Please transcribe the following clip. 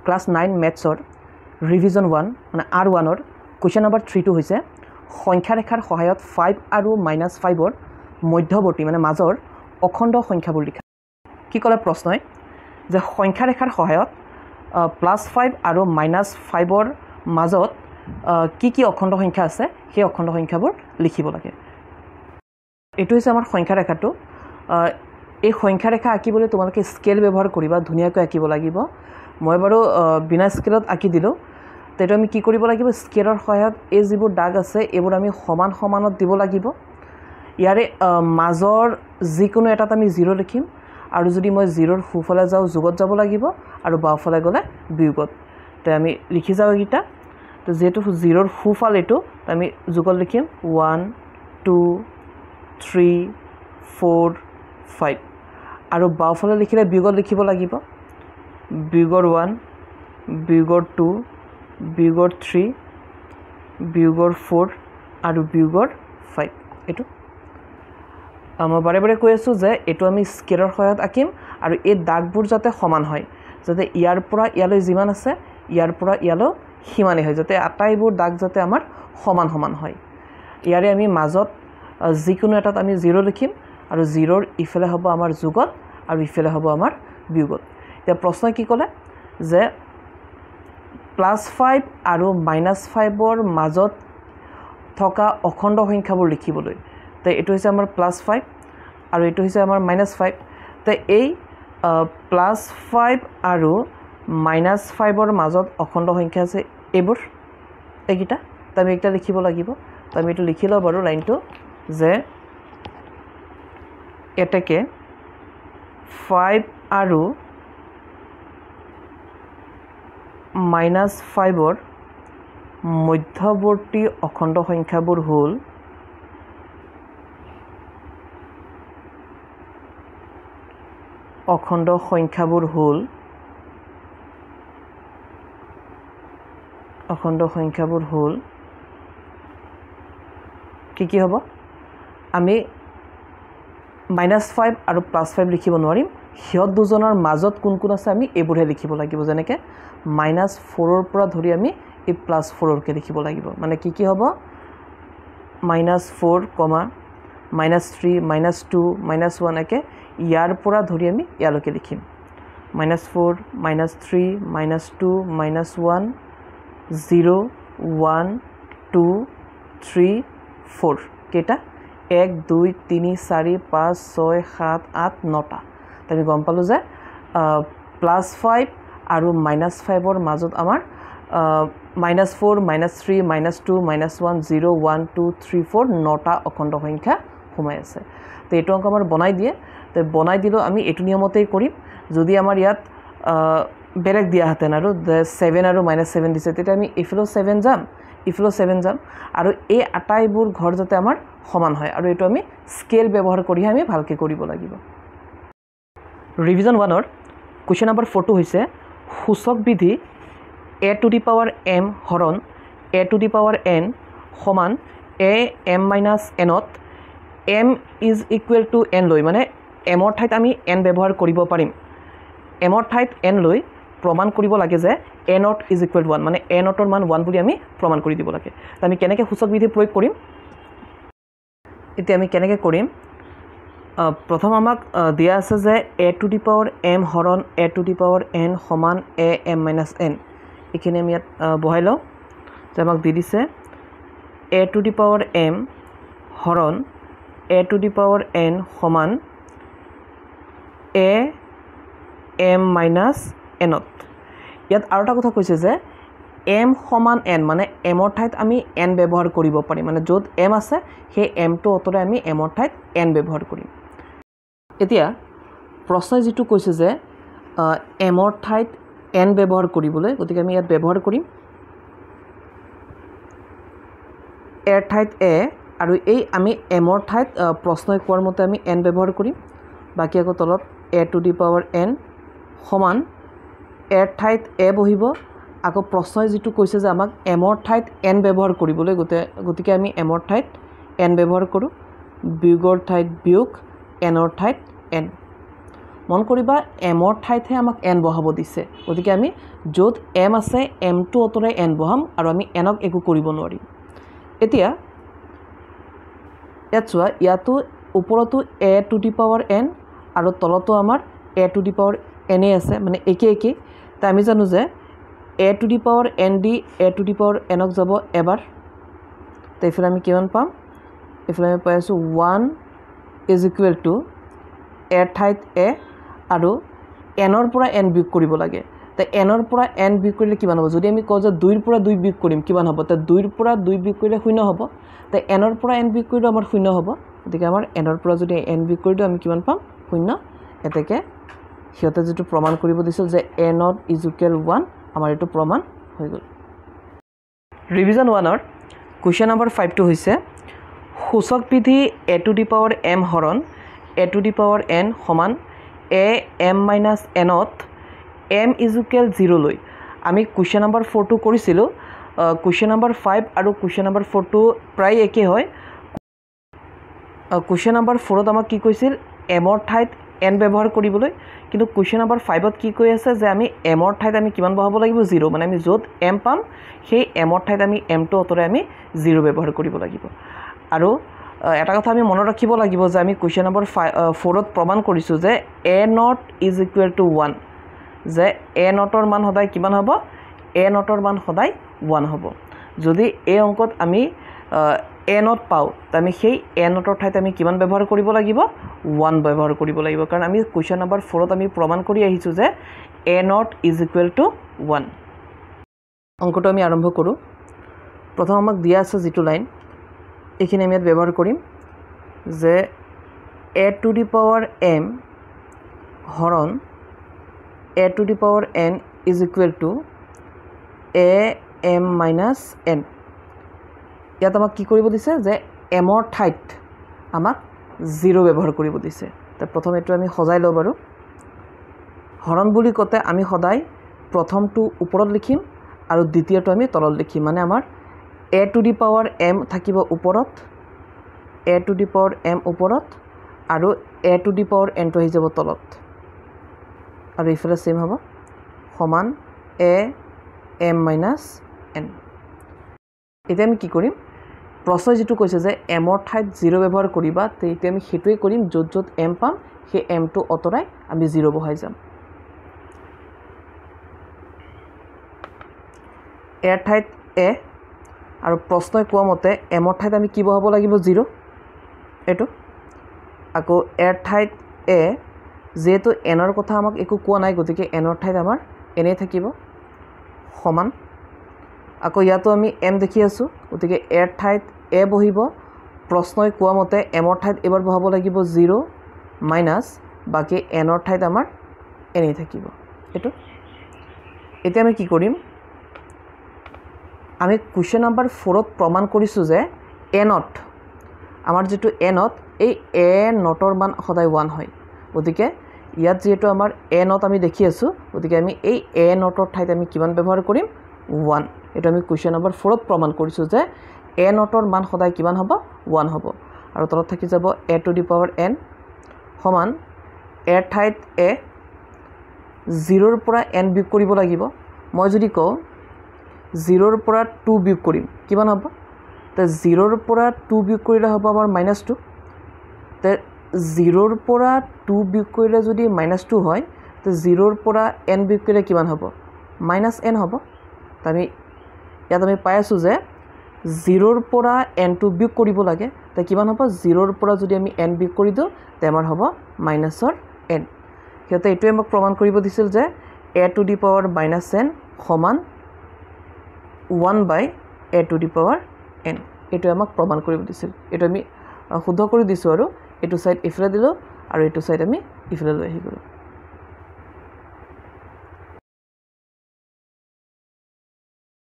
class 9 মেথছৰ revision 1 মানে R1ৰ question number 3 টো হৈছে সংখ্যা ৰেখাৰ সহায়ত 5 আৰু -5ৰ মধ্যবৰ্তী মানে মাজৰ অখণ্ড সংখ্যাবোৰ লিখা কি ক'লে প্ৰশ্নই যে সংখ্যা ৰেখাৰ সহায়ত +5 আৰু -5ৰ মাজত কি অখণ্ড সংখ্যা আছে সেই অখণ্ড সংখ্যাবোৰ লিখিব লাগে এটো হৈছে আমাৰ সংখ্যা ৰেখাটো এই সংখ্যা ৰেখা আঁকিবলৈ তোমালোকে স্কেল ব্যৱহাৰ কৰিবা ধুনিয়াকৈ আঁকিব লাগিব মই বাৰু বিনা স্কেলত আঁকি দিলো তেটো আমি কি কৰিব লাগিব স্কেলৰ সহায়ত এই যিবোৰ দাগ আছে এইবোৰ আমি সমান সমানত দিব লাগিব ইয়াৰে মাজৰ যিকোনো এটাত আমি 0 লিখিম আৰু যদি মই 0ৰ ফুফালে যাও যোগত যাব লাগিব আৰু বাওফালে গলে বিয়োগত তে আমি লিখি যাও এটা তো যেটো 0ৰ ফুফাল এটো আমি যোগত লিখিম 1 2 3 4 5 আৰু বাওফালে লিখিলে বিয়োগত লিখিব লাগিব বিয়োগৰ 1 বিয়োগৰ 2 বিয়োগৰ 3 বিয়োগৰ 4 আৰু বিয়োগৰ 5 এটো মই বাৰে বাৰে কৈ আছো যে এটো আমি স্কেলৰ সহায়ত আঁকিম আৰু এই দাগবোৰ যাতে সমান হয় যাতে ইয়াৰ পৰা ইয়ালৈ যিমান আছে ইয়াৰ পৰা ইয়ালৈ সমানে হয় যাতে আটাইবোৰ দাগ যাতে আমাৰ সমান সমান হয় ইয়াৰে আমি মাজত যিকোনো এটাত আমি 0 লিখিম আৰু 0ৰ ইফালে হ'ব আমাৰ যোগত আৰু ইফালে হ'ব আমাৰ বিয়োগত এতিয়া প্ৰশ্ন কি ক'লে যে +5 আৰু -5ৰ মাজত থকা অখণ্ড সংখ্যাবোৰ লিখিবলৈ তে এটো হৈছে আমাৰ +5 আৰু এটো হৈছে আমাৰ -5 তে এই +5 আৰু -5ৰ মাজত অখণ্ড সংখ্যা আছে এইবোৰ এইকিটা তে আমি এটা লিখিব লাগিব তে আমি এটো লিখি লও বাৰু লাইনটো যে এটাকে 5 আৰু -5ৰ মধ্যবৰ্তী অখণ্ড সংখ্যাবোৰ হ'ল কি হ'ব আমি -5 আৰু +5 লিখিব নোৱাৰিম হিয়ত দুজনৰ মাজত কোন কোন আছে আমি এবোৰহে লিখিব লাগিব যেনেকৈ -4ৰ পৰা ধৰি আমি এই +4ৰকে লিখিব লাগিব মানে কি হ'ব -4, -3, -2, -1 একে ইয়াৰ পৰা ধৰি আমি ইয়ালৈকে লিখিম -4, -3, -2, -1 0 1 2 3 4 কেটা 1 2 3 4 5 6 7 8 9টা আমি গম পালো যে +5 আৰু -5ৰ মাজত আমাৰ -4 -3 -2 -1 0 1 2 3 4 9টা অখণ্ড সংখ্যা সোমাই আছে তো এটো অংক আমাৰ বনাই দিয়ে তো বনাই দিলো আমি এটো নিয়মতেই কৰিম যদি আমাৰ ইয়াত বেলেগ দিয়া হাতেন আৰু 7 আৰু -7 দিছে তেতে আমি ইফালো 7 যাম ইফালো 7 যাম আৰু এই আটাইবোৰ ঘৰ যাতে আমাৰ সমান হয় আৰু এটো আমি স্কেল ব্যৱহাৰ কৰি আমি ভালকে কৰিব লাগিব ৰিভিজন 1ৰ কুৱেশ্যন নম্বৰ 4 টো হৈছে সূচক বিধি a⁴m হৰণ a⁴n সমান am-n ত m = n লৈ মানে m ৰ ঠাইত আমি n ব্যৱহাৰ কৰিব পাৰিম m ৰ ঠাইত n লৈ প্ৰমাণ কৰিব লাগে যে a0 = 1 মানে a0 ৰ মান 1 বুলি আমি প্ৰমাণ কৰি দিব লাগে তো আমি কেনেকৈ সূচক বিধি প্ৰয়োগ কৰিম এতিয়া আমি কেনেকৈ কৰিম প্ৰথম আমাক দিয়া আছে যে a⁴m হৰণ a⁴n সমান am-n এখানে আমি ইয়াত বহাই লও যে আমাক দি দিছে a⁴m হৰণ a⁴n সমান am-n ইয়াত আৰু এটা কথা কৈছে যে m সমান n মানে m ৰ ঠাইত আমি n ব্যৱহাৰ কৰিব পাৰিম মানে য'ত m আছে সেই m টো অতৰে আমি m ৰ ঠাইত n ব্যৱহাৰ কৰিম এতিয়া প্ৰশ্নই যেটো কৈছে যে m ৰ ঠাইত n ব্যৱহাৰ কৰিবলৈ গতিকে আমি ইয়াত ব্যৱহাৰ কৰিম a ৰ ঠাইত a আৰু এই আমি m ৰ ঠাইত প্ৰশ্নই কোৱাৰ মতে আমি n ব্যৱহাৰ কৰিম বাকি আকৌ তলত a⁴n সমান a ৰ ঠাইত a বহিব আকৌ প্ৰশ্নই যেটো কৈছে যে আমাক m ৰ ঠাইত n ব্যৱহাৰ কৰিবলৈ গতিকে আমি m ৰ ঠাইত n ব্যৱহাৰ কৰো বিয়োগৰ ঠাইত বিয়োগ n ৰ ঠাইত n মন কৰিবা এমৰ ঠাইতহে আমাক এন বহাব দিছে গতিকে আমি য'ত এম আছে এমটো অতৰাই এন বহাম আৰু আমি এনক একো কৰিব নোৱাৰিম এতিয়া ইয়াত চোৱা ইয়াতো ওপৰতো এ টু দি পাৱাৰ এন আৰু তলতো আমাৰ এ টু দি পাৱাৰ এনে আছে মানে একে একে তা আমি জানো যে A to the power N the A to the power এনক যাব এবাৰ তো এইফালে আমি কিমান পাম এইফালে আমি পাই আছোঁ 1 ইজ ইকুৱেল টু এ ঠাইত এ আৰু এনৰ পৰা এন বিয়োগ কৰিব লাগে তো এনৰ পৰা এন বিয়োগ কৰিলে কিমান হ'ব যদি আমি কওঁ যে 2 ৰ পৰা 2 বিয়োগ কৰিম কিমান হ'ব তো 2 ৰ পৰা 2 বিয়োগ কৰিলে 0 হ'ব তো এনৰ পৰা এন বিয়োগ কৰিলে আমাৰ 0 হ'ব গতিকে আমাৰ এনৰ পৰা যদি এন বিয়োগ কৰি দিওঁ আমি কিমান পাম 0 এতেকে সিহঁতে যেটো প্ৰমাণ কৰিব দিছিল যে এ নট ইজ ইকুৱেল 1 আমাৰ এটো প্ৰমাণ হৈ গ'ল ৰিভিজন 1 ৰ কোৱেশ্চন নম্বৰ 5 টো হৈছে সূচক বিধি A to the power M হৰণ A to the power N সমান এ এম মাইনাছ এনত এম ইজ ইকুৱেল 0 লৈ আমি কোৱেশ্চন নম্বৰ 4 টো কৰিছিলোঁ কোৱেশ্চন নম্বৰ 5 আৰু কোৱেশ্চন নম্বৰ 4 টো প্ৰায় একে হয় কোৱেশ্চন নম্বৰ 4 ত আমাক কি কৈছিল এমৰ ঠাইত এন ব্যৱহাৰ কৰিবলৈ কিন্তু কোৱেশ্চন নম্বৰ 5 ত কি কৈ আছে যে আমি এমৰ ঠাইত আমি কিমান বহাব লাগিব 0 মানে আমি য'ত এম পাম সেই এমৰ ঠাইত আমি এমটো অতৰাই আমি 0 ব্যৱহাৰ কৰিব লাগিব আৰু এটা কথা আমি মনত ৰাখিব লাগিব যে আমি কোৱেশ্চন নম্বৰ 4 ত প্ৰমাণ কৰিছোঁ যে এ নট ইজ ইকুৱেল টু 1 যে এ নটৰ মান সদায় কিমান হ'ব এ নটৰ মান সদায় 1 হ'ব যদি এই অংকত আমি এ নট পাওঁ তো আমি সেই এ নটৰ ঠাইত আমি কিমান ব্যৱহাৰ কৰিব লাগিব 1 ব্যৱহাৰ কৰিব লাগিব কাৰণ আমি কোৱেশ্চন নম্বৰ 4 ত আমি প্ৰমাণ কৰি আহিছোঁ যে এ নট ইজ ইকুৱেল টু 1 অংকটো আমি আৰম্ভ কৰোঁ প্ৰথম আমাক দিয়া আছে যেটো লাইন এইখিনি আমি ইয়াত ব্যৱহাৰ কৰিম যে A to the power M হৰণ A to the power N is equal to A M minus N ইয়াত আমাক কি কৰিব দিছে যে এমৰ ঠাইত আমাক 0 ব্যৱহাৰ কৰিব দিছে তো প্ৰথম এটো আমি সজাই লওঁ বাৰু হৰণ বুলি কতে আমি সদায় প্ৰথমটো ওপৰত লিখিম আৰু দ্বিতীয়টো আমি তলত লিখিম মানে আমাৰ এ টু দি পাৱাৰ এম থাকিব ওপৰত এ টু দি পাৱাৰ এম ওপৰত আৰু এ টু দি পাৱাৰ এন টো আহি যাব তলত আৰু ইফালে সেম হ'ব সমান এ এম মাইনাছ এন এতিয়া আমি কি কৰিম প্ৰশ্নই যেটো কৈছে যে এমৰ ঠাইত 0 ব্যৱহাৰ কৰিবা তেতিয়া আমি হেতুই কৰিম য'ত য'ত এম পাম সেই এম টো অতৰাই আমি 0 বহাই যাম এৰ ঠাইত এ আৰু প্ৰশ্নই কোৱা মতে এমৰ ঠাইত আমি কি বহাব লাগিব 0 এটো আকৌ এৰ ঠাইত এ যেটো এনৰ কথা আমাক একো কোৱা নাই গতিকে এনৰ ঠাইত আমাৰ এনে থাকিব সমান আকৌ ইয়াতো আমি এম দেখি আছো গতিকে এৰ ঠাইত এ বহিব প্ৰশ্নই কোৱা মতে এমৰ ঠাইত এবাৰ বহাব লাগিব 0 মাইনাছ বাকি এনৰ ঠাইত আমাৰ এনে থাকিব এটো এতিয়া আমি কি কৰিম আমি কোৱেশ্চন নম্বৰ 4 ত প্ৰমাণ কৰিছোঁ যে এ নট আমাৰ যেটো এ নট এই এ নটৰ মান সদায় 1 হয় গতিকে ইয়াত যেটো আমাৰ এ নট আমি দেখি আছো গতিকে আমি এই এ নটৰ ঠাইত আমি কিমান ব্যৱহাৰ কৰিম 1 এটা আমি কোৱেশ্চন নম্বৰ 4 ত প্ৰমাণ কৰিছোঁ যে এ নটৰ মান সদায় কিমান হ'ব 1 হ'ব আৰু তলত থাকি যাব এ টু দি পাৱাৰ এন সমান এৰ ঠাইত এ 0 ৰ পৰা এন বিয়োগ কৰিব লাগিব মই যদি কওঁ 0 ৰ পৰা 2 বিয়োগ কৰিম কিমান হ'ব তে 0 ৰ পৰা 2 বিয়োগ কৰিলে হ'ব আমাৰ -2 তে 0 ৰ পৰা 2 বিয়োগ কৰিলে যদি -2 হয় তে 0 ৰ পৰা n বিয়োগ কৰিলে কিমান হ'ব -n হ'ব তে আমি ইয়াত আমি পাই আছো যে 0 ৰ পৰা n টো বিয়োগ কৰিব লাগে তে কিমান হ'ব 0 ৰ পৰা যদি আমি n বিয়োগ কৰি দিও তে আমাৰ হ'ব -n হেতে এটোই আমাক প্ৰমাণ কৰিব দিছিল যে a two the power -n সমান 1 by a to the power n এটো আমাক প্ৰমাণ কৰিব দিছিল এটো আমি শুদ্ধ কৰি দিছো আৰু এটো সাইড ইফালে দিলো আৰু এটো সাইড আমি ইফালে লৈ আহি গলো